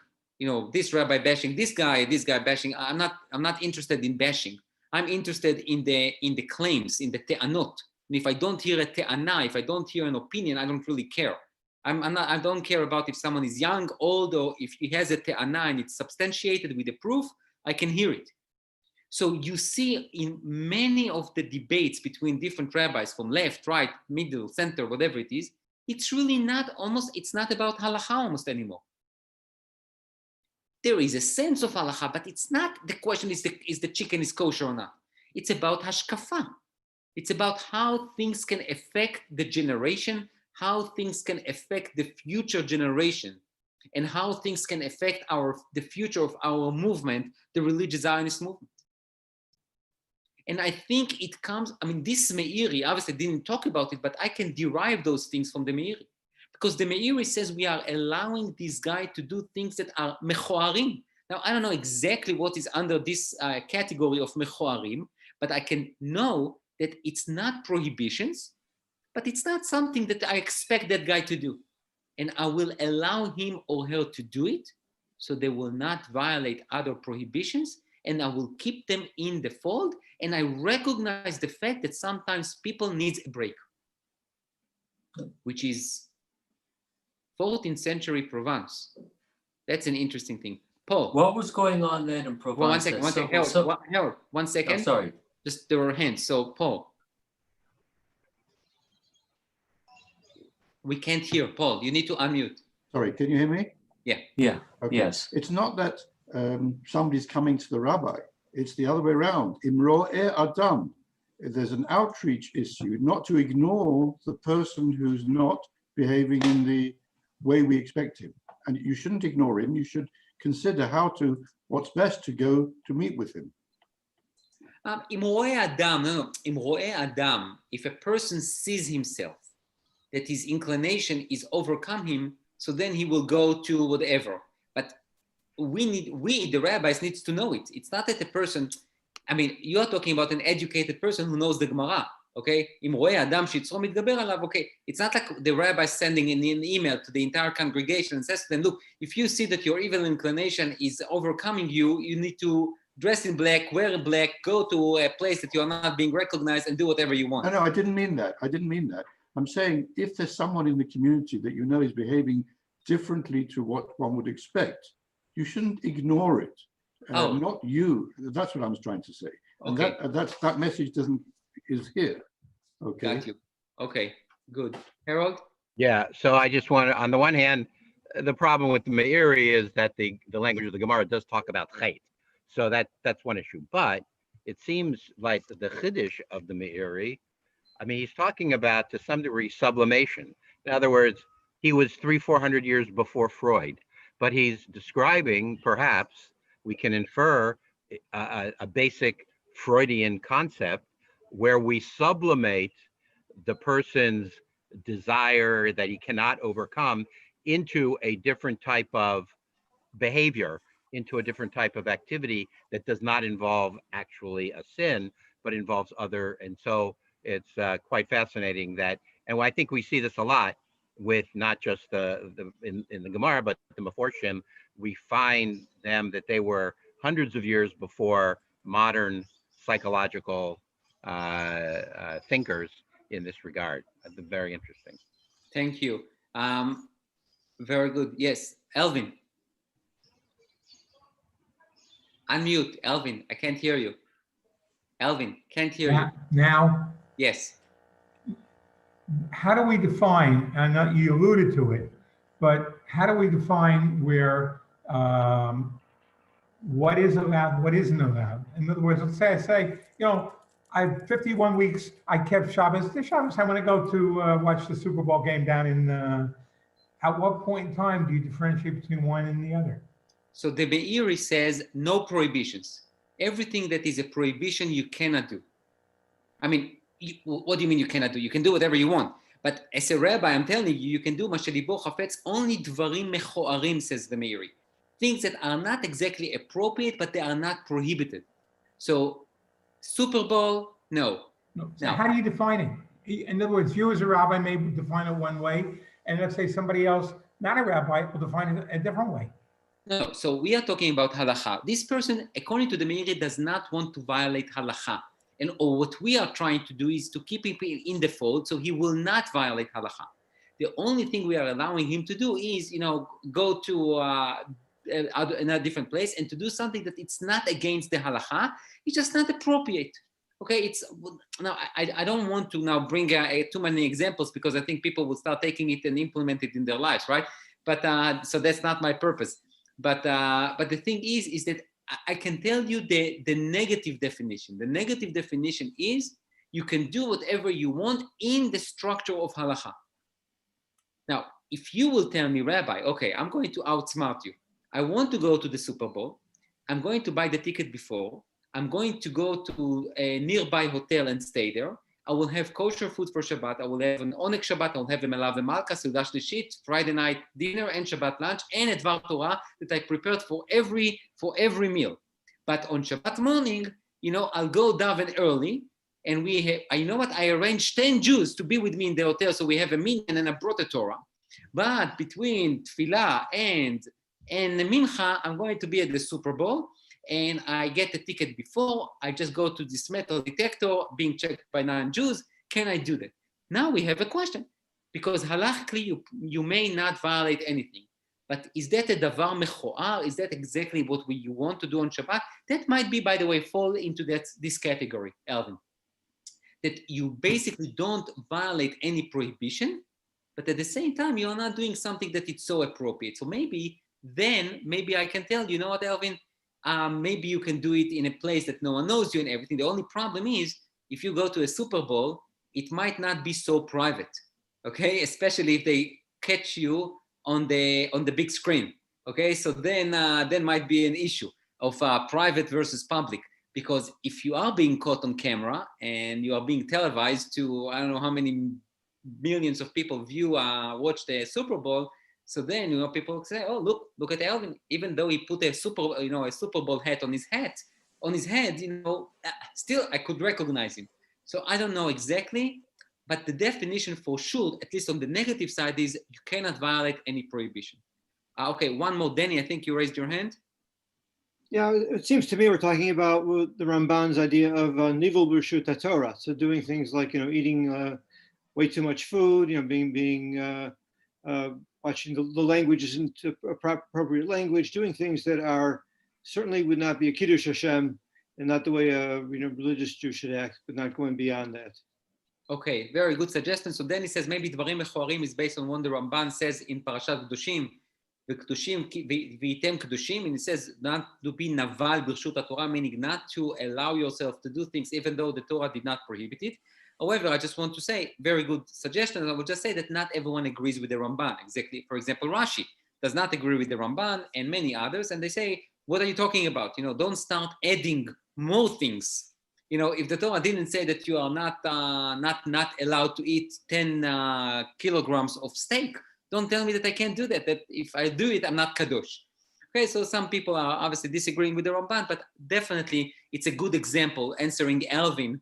this rabbi bashing, this guy bashing. I'm not interested in bashing. I'm interested in the claims, in the te'anot. And if I don't hear a te'ana, if I don't hear an opinion, I don't really care. I don't care about if someone is young, old, or if he has a te'ana and it's substantiated with a proof, I can hear it. So you see in many of the debates between different rabbis from left, right, middle, center, whatever it is, it's really it's not about halacha almost anymore. There is a sense of halacha, but it's not, the question is the chicken is kosher or not. It's about hashkafa. It's about how things can affect the generation, how things can affect the future generation, and how things can affect the future of our movement, the religious Zionist movement. And I think it comes, this Meiri obviously didn't talk about it, but I can derive those things from the Meiri. Because the Meiri says we are allowing this guy to do things that are mechoarim. Now, I don't know exactly what is under this category of mechoarim, but I can know that it's not prohibitions, but it's not something that I expect that guy to do. And I will allow him or her to do it, so they will not violate other prohibitions, and I will keep them in the fold, and I recognize the fact that sometimes people need a break, which is 14th century Provence. That's an interesting thing. Paul. What was going on then in Provence? Well, Harold, 1 second. Oh, sorry. Just there were hands. So, Paul. We can't hear. Paul, you need to unmute. Sorry, can you hear me? Yeah. Okay. Yes. It's not that somebody's coming to the rabbi. It's the other way around. Imro'eh Adam. There's an outreach issue, not to ignore the person who's not behaving in the way we expect him. And you shouldn't ignore him. You should consider what's best to go to meet with him. Imro'eh Adam, if a person sees himself, that his inclination is overcome him, so then he will go to whatever. But we, the rabbis, needs to know it. It's not that the person, you are talking about an educated person who knows the Gemara, okay? Okay, it's not like the rabbi sending an email to the entire congregation and says to them, look, if you see that your evil inclination is overcoming you, you need to dress in black, wear black, go to a place that you are not being recognized and do whatever you want. No, I didn't mean that. I'm saying if there's someone in the community that you know is behaving differently to what one would expect, you shouldn't ignore it. Not you. That's what I was trying to say. And okay. that message is here. Okay. Got you. Okay, good. Harold? Yeah, so I just want to, on the one hand, the problem with the Meiri is that the language of the Gemara does talk about chait. So that's one issue. But it seems like the chiddush of the Meiri, he's talking about, to some degree, sublimation. In other words, he was 300-400 years before Freud, but he's describing, perhaps, we can infer a basic Freudian concept where we sublimate the person's desire that he cannot overcome into a different type of behavior, into a different type of activity that does not involve actually a sin, but involves other. And so it's quite fascinating that, and I think we see this a lot with not just in the Gemara, but the Meforshim. We find them that they were hundreds of years before modern psychological thinkers in this regard. Very interesting. Thank you. Very good. Yes, Elvin. Unmute, Elvin. I can't hear you. Elvin, can't hear you. Now? Yes. How do we define, and you alluded to it, but how do we define where what is allowed, what isn't allowed? In other words, let's say I say, I 51 weeks, I kept Shabbos. This Shabbos, I want to go to watch the Super Bowl game down in, at what point in time do you differentiate between one and the other? So the Meiri says no prohibitions. everything that is a prohibition you cannot do. I mean, what do you mean you cannot do? You can do whatever you want. But as a rabbi, I'm telling you, you can do mashalibo chafetz only dvarim mechoarim, says the Meiri. Things that are not exactly appropriate, but they are not prohibited. So, Super Bowl, no. No. So No. how do you define it? In other words, you as a rabbi may define it one way, and let's say somebody else, not a rabbi, will define it a different way. No, so we are talking about halacha. This person, according to the Meiri, does not want to violate halacha. And what we are trying to do is to keep him in the fold so he will not violate halacha. The only thing we are allowing him to do is, go to another different place and to do something that it's not against the halacha. It's just not appropriate. Okay, it's now I don't want to now bring too many examples because I think people will start taking it and implement it in their lives, right? But so that's not my purpose. But the thing is that I can tell you the negative definition. The negative definition is you can do whatever you want in the structure of halacha. Now, if you will tell me, Rabbi, okay, I'm going to outsmart you. I want to go to the Super Bowl. I'm going to buy the ticket before. I'm going to go to a nearby hotel and stay there. I will have kosher food for Shabbat. I will have an Onek Shabbat. I will have a Melav Malka, Seudah Shlishit, Friday night dinner and Shabbat lunch, and a Dvar Torah that I prepared for every meal. But on Shabbat morning, I'll go daven early, and I arranged 10 Jews to be with me in the hotel, so we have a minyan and I brought a Torah. But between Tfilah and Mincha, I'm going to be at the Super Bowl. And I get the ticket before, I just go to this metal detector being checked by non-Jews. Can I do that? Now we have a question, because halachically you may not violate anything. But is that a davar mechoar? Is that exactly what you want to do on Shabbat? That might be, by the way, fall into this category, Alvin. That you basically don't violate any prohibition, but at the same time, you're not doing something that it's so appropriate. So maybe I can tell you know what, Alvin? Maybe you can do it in a place that no one knows you and everything. The only problem is if you go to a Super Bowl, it might not be so private, okay? Especially if they catch you on the big screen, okay? So then might be an issue of private versus public, because if you are being caught on camera and you are being televised to I don't know how many millions of people watch the Super Bowl. So then, people say, "Oh, look at Alvin." Even though he put a Super Bowl hat on his head, still I could recognize him. So I don't know exactly, but the definition for sure, at least on the negative side, is you cannot violate any prohibition. Okay, one more, Danny. I think you raised your hand. Yeah, it seems to me we're talking about the Ramban's idea of nivul b'rshut Torah. So doing things like eating way too much food, being watching the languages into appropriate language, doing things that are certainly would not be a Kiddush Hashem, and not the way a religious Jew should act, but not going beyond that. Okay, very good suggestion. So then he says maybe Dvarim Mechoarim is based on what the Ramban says in Parashat Kedushim, V'item Kedushim, and he says not to be naval b'rshut Torah, meaning not to allow yourself to do things even though the Torah did not prohibit it. However, I just want to say, very good suggestion. I would just say that not everyone agrees with the Ramban. Exactly. For example, Rashi does not agree with the Ramban and many others. And they say, what are you talking about? Don't start adding more things. If the Torah didn't say that you are not allowed to eat 10 kilograms of steak, don't tell me that I can't do that. That if I do it, I'm not kadosh. Okay, so some people are obviously disagreeing with the Ramban, but definitely it's a good example answering Alvin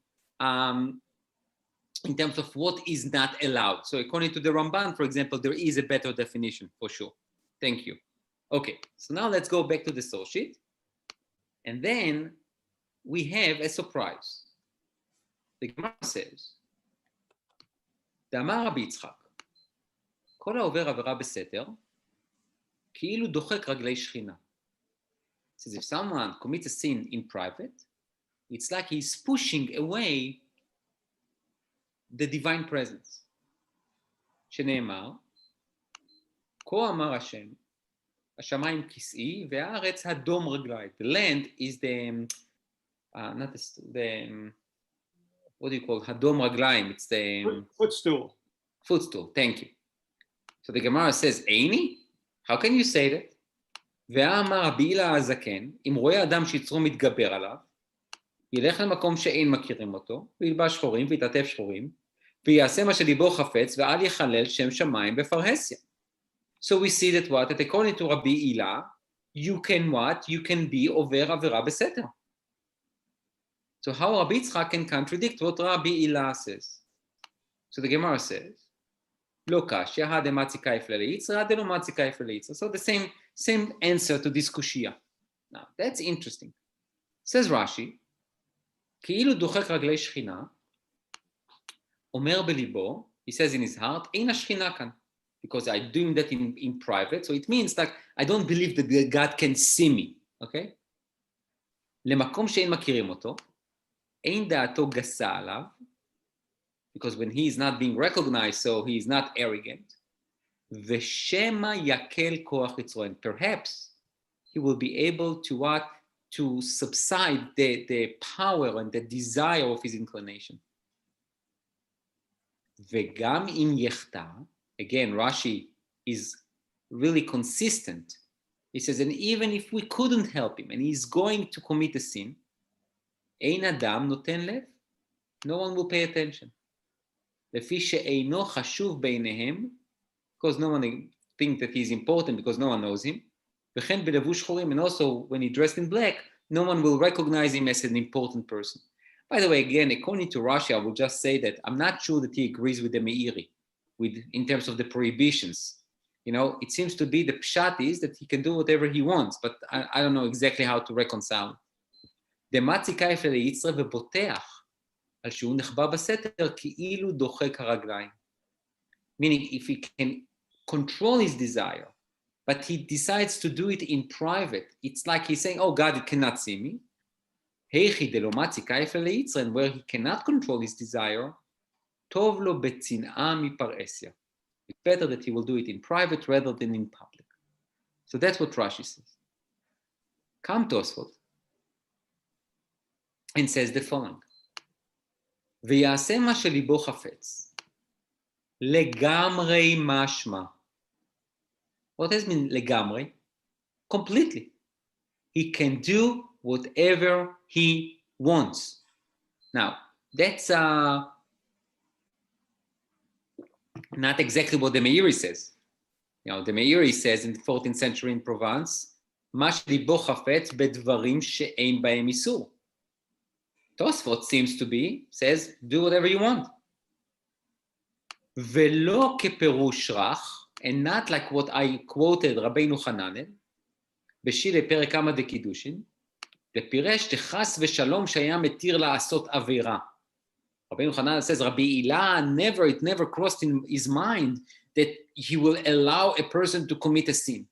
in terms of what is not allowed. So according to the Ramban, for example, there is a better definition for sure. Thank you. Okay, so now let's go back to the source sheet. And then we have a surprise. The Gemara says, דאמר רבי יצחק, כל העובר עבירה בסתר, כאילו דוחק רגלי שכינה. It says if someone commits a sin in private, it's like he's pushing away the divine presence. שנאמר, כה אמר השם, השמיים כסאי והארץ הדום רגלי. The land is not the what do you call הדום רגליים? It's the footstool. Footstool. Thank you. So the Gemara says, Eini? How can you say that? ואמר רבי הילה הזקן, אם רואה אדם שיצרו מתגבר עליו, ילך למקום שאין מכירים אותו, וילבש שחורים ויתעטף שחורים, ויעשה מה שליבו חפץ, ואל יחלל שם שמיים בפרהסיה. So we see that what? That according to Rabbi Hila, you can what? You can be עובר עבירה בסתר. So how Rabbi Yitzchak can contradict what Rabbi Hila says? So the Gemara says, לא קשיא, הדמצי קייף לליצרא, דלא מצי קייף לליצרא. So the same answer to this קושיה. Now, that's interesting. Says Rashi, כאילו דוחק רגלי שכינה, אומר בליבו, he says in his heart, אין השכינה כאן. Because I'm doing that in private, so it means that I don't believe that God can see me, okay? למקום שאין מכירים אותו, אין דעתו גסה עליו, because when he is not being recognized, so he is not arrogant, ושמא יקל כוח יצרו, and perhaps he will be able to what? To subside the power and the desire of his inclination. וגם אם יחטא, again, Rashi is really consistent. He says, and even if we couldn't help him and he's going to commit a sin, אין אדם נותן לב. No one will pay attention. לפי שאינו חשוב בעיניהם, because no one thinks that he's important because no one knows him, וכן בלבוש שחורים, and also when he dressed in black, no one will recognize him as an important person. By the way, again, according to Rashi, I will just say that I'm not sure that he agrees with the Meiri, in terms of the prohibitions. You know, it seems to be the pshat is that he can do whatever he wants, but I don't know exactly how to reconcile. דמצי קייף ליצרא ובוטח על שהוא נחבא בסתר כאילו דוחק הרגליים. Meaning, if he can control his desire, but he decides to do it in private, it's like he's saying, oh, God, it cannot see me. היכי דלא מצי קייף ליצרא, and where he cannot control his desire, טוב לו בצנעה מפרהסיה. It's better that he will do it in private rather than in public. So that's what Rashi says. Come Tosfot and says the following. ויעשה מה שליבו חפץ. לגמרי משמע. What does it mean לגמרי? Completely. He can do whatever he wants. Now, that's not exactly what the Meiri says. You know, the Meiri says in the 14th century in Provence, מה שליבו חפץ בדברים שאין בהם איסור. Tosfot seems to be, says, do whatever you want. ולא כפירוש רך, and not like what I quoted רבינו חננאל, בשילי פרק כמה דקידושין, ופירש שחס ושלום שהיה מתיר לעשות עבירה. רבינו חננאל says, רבי הילה, it never crossed in his mind that he will allow a person to commit a sin.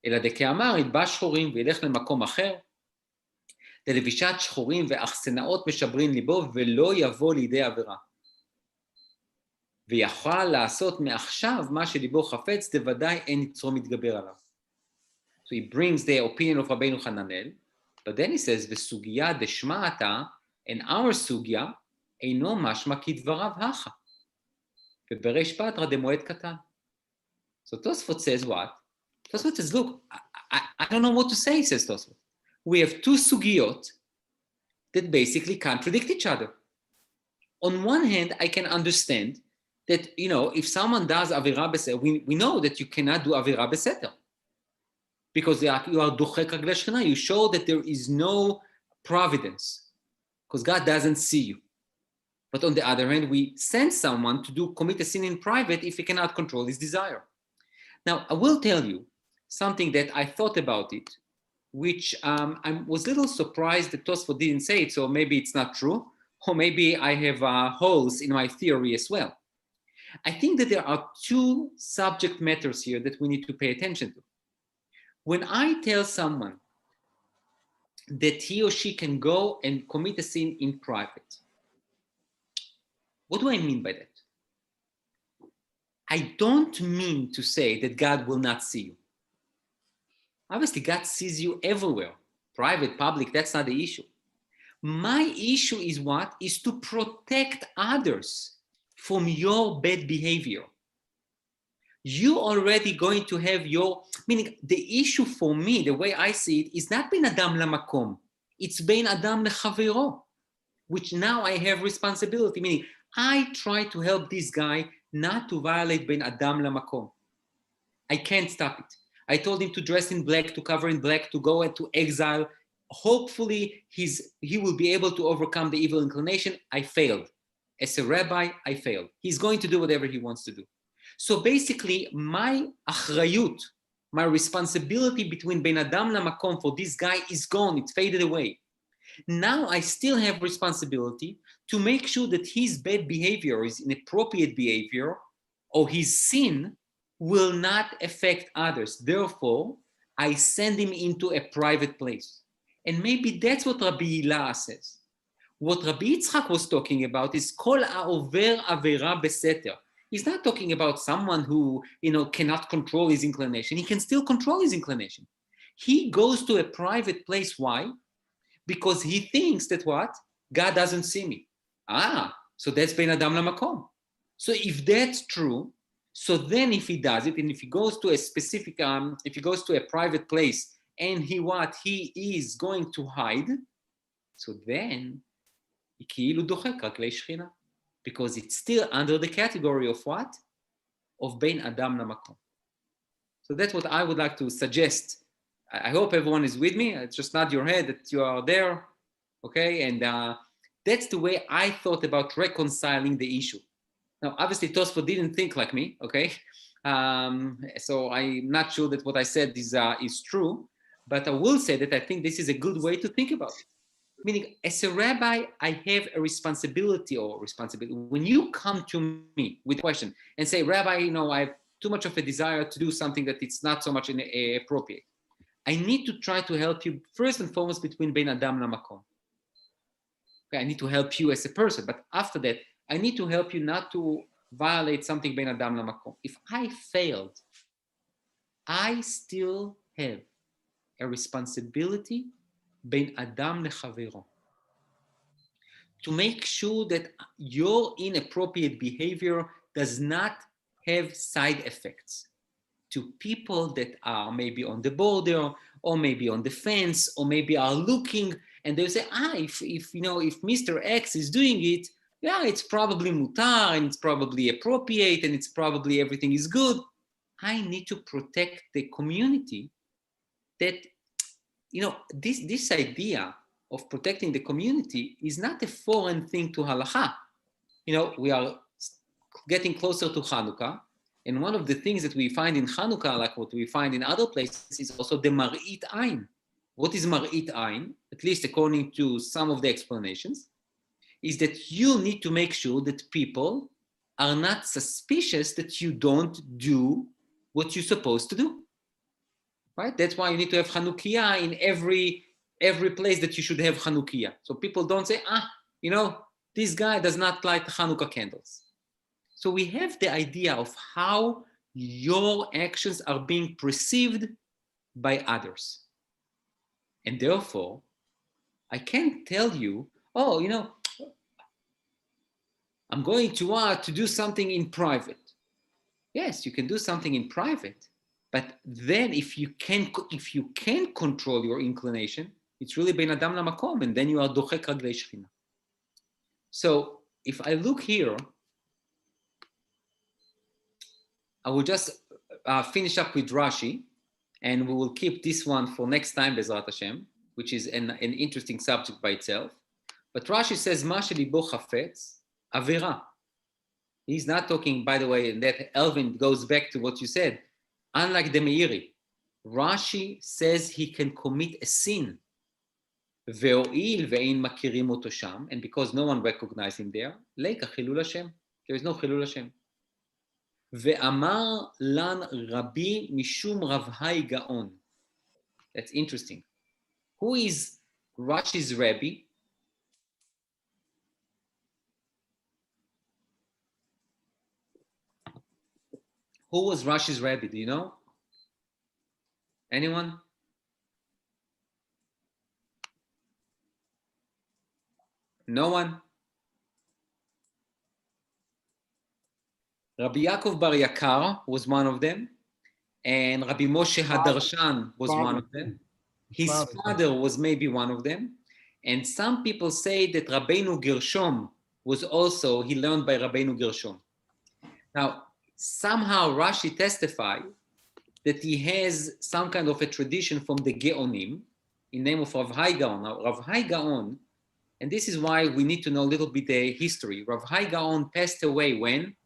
אלא דכאמר, ילבש שחורים וילך למקום אחר, ללבישת שחורים ואכסנאות משברין ליבו ולא יבוא לידי עבירה. ויכול לעשות מעכשיו מה שליבו חפץ, דוודאי אין יצרו מתגבר עליו. So he brings the opinion of רבינו חננאל, but then he says, וסוגיה דשמעתה, and our סוגיה, אינו משמע כדבריו הכה. ובריש פטרא דמועד קטן. So Tosfot says what? Tosfot says, look, I don't know what to say, says Tosfot. We have two sugiyot that basically contradict each other. On one hand, I can understand that, you know, if someone does avira beseter, we know that you cannot do avira beseter. Because you are duchek raglei shechina, you show that there is no providence. Because God doesn't see you. But on the other hand, we send someone to commit a sin in private if he cannot control his desire. Now, I will tell you something that I thought about it, which I was a little surprised that Tosfot didn't say it, so maybe it's not true, or maybe I have holes in my theory as well. I think that there are two subject matters here that we need to pay attention to. When I tell someone that he or she can go and commit a sin in private, what do I mean by that? I don't mean to say that God will not see you. Obviously, God sees you everywhere. Private, public, that's not the issue. My issue is what? Is to protect others from your bad behavior. you already going to have your, meaning the issue for me, the way I see it, is not ben adam lamakom, it's ben adam lechavero, which now I have responsibility, meaning I try to help this guy not to violate ben adam lamakom. I can't stop it. I told him to dress in black, to cover in black, to go into exile. Hopefully he will be able to overcome the evil inclination. I failed. As a rabbi, I failed. He's going to do whatever he wants to do. So basically, my achrayut, my responsibility between ben adam lamakom for this guy is gone. It's faded away. Now I still have responsibility to make sure that his bad behavior, his inappropriate behavior, or his sin will not affect others. Therefore, I send him into a private place. And maybe that's what Rabbi Hila says. What Rabbi Yitzchak was talking about is kol ha'over avera beseter. He's not talking about someone who, cannot control his inclination. He can still control his inclination. He goes to a private place. Why? Because he thinks that what? God doesn't see me. So that's ben adam lamakom. So if that's true, so then if he does it, and if he goes to a specific, if he goes to a private place and he is going to hide, so then because it's still under the category of what? Of ben adam lamakom. So that's what I would like to suggest. I hope everyone is with me. It's just not your head that you are there, okay? And that's the way I thought about reconciling the issue. Now, obviously, Tosfot didn't think like me, okay? So I'm not sure that what I said is true, but I will say that I think this is a good way to think about it. Meaning, as a rabbi, I have a responsibility. When you come to me with a question and say, Rabbi, I have too much of a desire to do something that it's not so much appropriate. I need to try to help you first and foremost between ben adam lamakom. Okay, I need to help you as a person, but after that, I need to help you not to violate something ben adam lamakom. If I failed, I still have a responsibility ben adam lechavero to make sure that your inappropriate behavior does not have side effects to people that are maybe on the border or maybe on the fence or maybe are looking and they'll say, if Mr. X is doing it, yeah, it's probably mutar and it's probably appropriate and it's probably everything is good. I need to protect the community that, this idea of protecting the community is not a foreign thing to halacha. We are getting closer to Hanukkah. And one of the things that we find in Hanukkah, like what we find in other places, is also the mar'it ayin. What is mar'it ayin? At least according to some of the explanations, is that you need to make sure that people are not suspicious that you don't do what you're supposed to do. Right? That's why you need to have Chanukiah in every place that you should have Chanukiah. So people don't say, this guy does not light Hanukkah candles. So we have the idea of how your actions are being perceived by others. And therefore, I can't tell you, I'm going to do something in private. Yes, you can do something in private, but then if you can control your inclination, it's really ben adam lamakom, and then you are dochek raglei shechina. So if I look here, I will just finish up with Rashi, and we will keep this one for next time, Bezrat Hashem, which is an interesting subject by itself. But Rashi says, Ma shelibo chafetz, avera. He's not talking, by the way, and that Elvin goes back to what you said. Unlike the Meiri, Rashi says he can commit a sin. Ve'oil ve'in makirim oto sham, and because no one recognizes him there, leika chilul Hashem. There is no chilul Hashem. Ve'amar lan Rabbi mishum Rav Hai Gaon. That's interesting. Who is Rashi's Rabbi? Who was Rashi's Rabbi? Do you know? Anyone? No one? Rabbi Yaakov Bar Yakar was one of them, and Rabbi Moshe Hadarshan was one of them. His father was maybe one of them. And some people say that Rabbeinu Gershom was also, he learned by Rabbeinu Gershom. Now, somehow Rashi testified that he has some kind of a tradition from the Geonim in name of Rav Hai Gaon. Now, Rav Hai Gaon, and this is why we need to know a little bit the history. Rav Hai Gaon passed away when?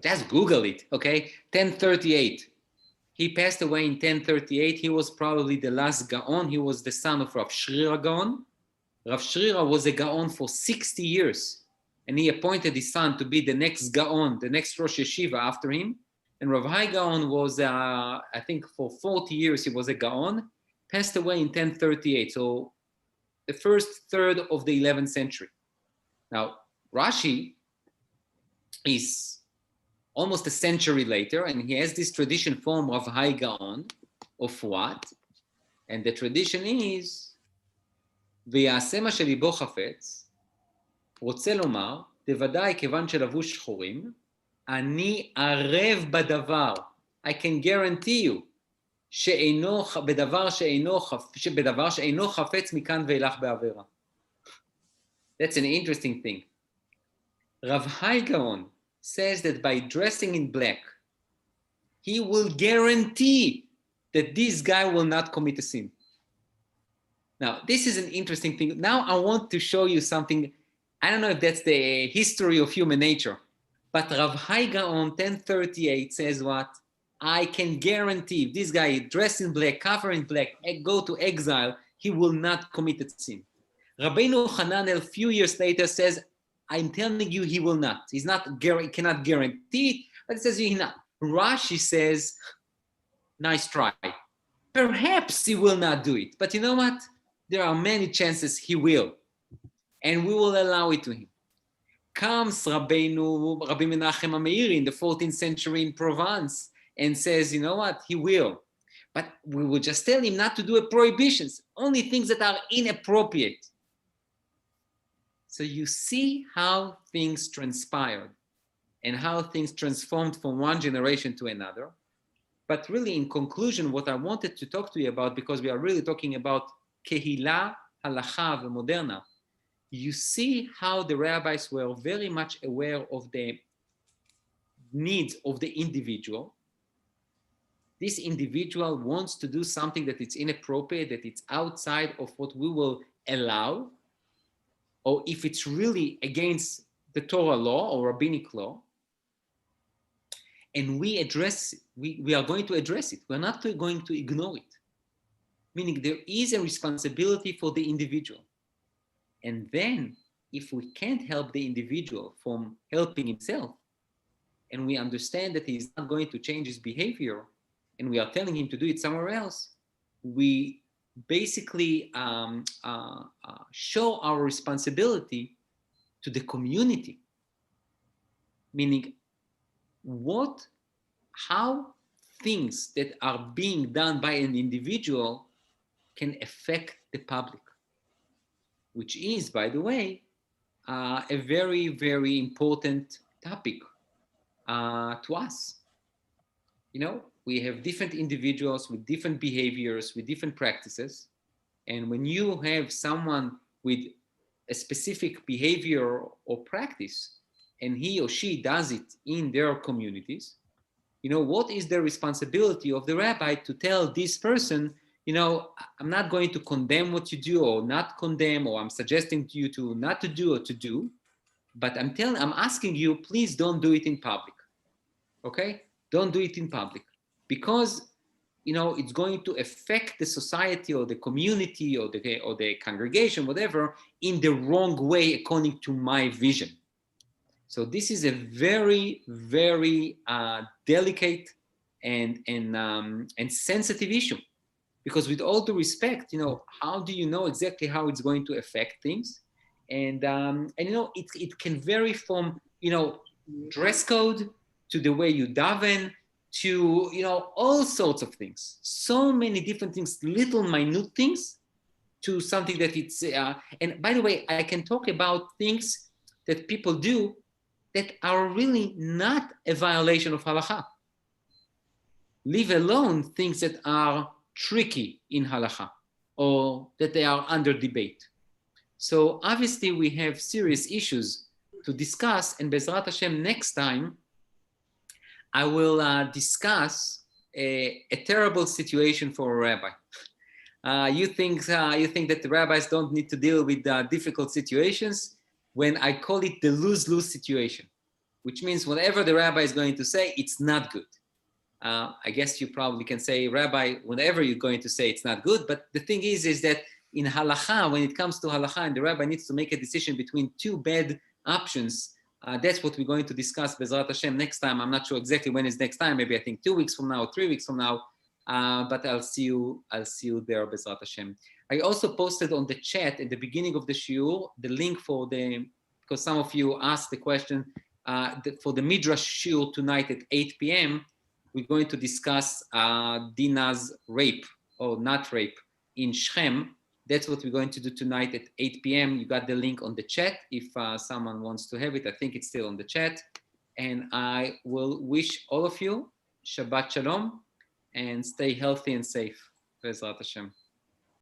Just Google it, okay? 1038. He passed away in 1038. He was probably the last Gaon. He was the son of Rav Shrira Gaon. Rav Shrira was a Gaon for 60 years. And he appointed his son to be the next Gaon, the next Rosh Yeshiva after him. And Rav Hai Gaon was, I think for 40 years, he was a Gaon, passed away in 1038. So the first third of the 11th century. Now, Rashi is almost a century later, and he has this tradition from Rav Hai Gaon of what? And the tradition is, ויעשה מה שליבו חפץ, רוצה לומר, בוודאי כיוון שלבוש שחורים, אני ערב בדבר. I can guarantee you, בדבר שאינו חפץ מכאן ואילך בעבירה. That's an interesting thing. Rav Hai Gaon says that by dressing in black, he will guarantee that this guy will not commit a sin. Now, this is an interesting thing. Now I want to show you something. I don't know if that's the history of human nature, but Rav Hai Gaon 1038 says what? I can guarantee if this guy dressed in black, covered in black, go to exile, he will not commit a sin. Rabbeinu Hananel a few years later says, I'm telling you, he will not. He's not, cannot guarantee it, but it says he not. Rashi says, nice try. Perhaps he will not do it, but you know what? There are many chances he will, and we will allow it to him. Comes Rabbi Menachem HaMeiri in the 14th century in Provence and says, you know what? He will, but we will just tell him not to do prohibitions, only things that are inappropriate. So you see how things transpired and how things transformed from one generation to another. But really, in conclusion, what I wanted to talk to you about, because we are really talking about Kehila, Halacha, and Moderna, you see how the rabbis were very much aware of the needs of the individual. This individual wants to do something that it's inappropriate, that it's outside of what we will allow, or if it's really against the Torah law or rabbinic law, and we are going to address it. We're not going to ignore it. Meaning there is a responsibility for the individual. And then if we can't help the individual from helping himself, and we understand that he's not going to change his behavior, and we are telling him to do it somewhere else, we basically show our responsibility to the community. Meaning, how things that are being done by an individual can affect the public, which is, by the way, a very, very important topic to us. You know, we have different individuals with different behaviors, with different practices. And when you have someone with a specific behavior or practice, and he or she does it in their communities, you know, what is the responsibility of the rabbi to tell this person, you know, I'm not going to condemn what you do or not condemn, or I'm suggesting to you to not to do or to do, but I'm asking you, please don't do it in public. Okay? Don't do it in public, because, you know, it's going to affect the society or the community or the congregation, whatever, in the wrong way according to my vision. So this is a very, very delicate and sensitive issue, because with all due respect, you know, how do you know exactly how it's going to affect things? And you know, it can vary from, you know, dress code to the way you daven, to, you know, all sorts of things. So many different things, little minute things, to something that it's, and by the way, I can talk about things that people do that are really not a violation of halacha. Leave alone things that are tricky in halacha or that they are under debate. So obviously we have serious issues to discuss, and Bezrat Hashem next time I will discuss a terrible situation for a rabbi. You think that the rabbis don't need to deal with difficult situations? When I call it the lose-lose situation, which means whatever the rabbi is going to say, it's not good. I guess you probably can say, Rabbi, whatever you're going to say, it's not good. But the thing is that in halacha, when it comes to halacha, and the rabbi needs to make a decision between two bad options, that's what we're going to discuss Bezrat Hashem next time. I'm not sure exactly when is next time. Maybe I think 2 weeks from now, 3 weeks from now. But I'll see you there, Bezrat Hashem. I also posted on the chat at the beginning of the shiur the link for because some of you asked the question for the Midrash shiur tonight at 8 p.m. We're going to discuss Dinah's rape or not rape in Shechem. That's what we're going to do tonight at 8 p.m. You got the link on the chat if someone wants to have it. I think it's still on the chat. And I will wish all of you Shabbat Shalom and stay healthy and safe. Bezrat Hashem.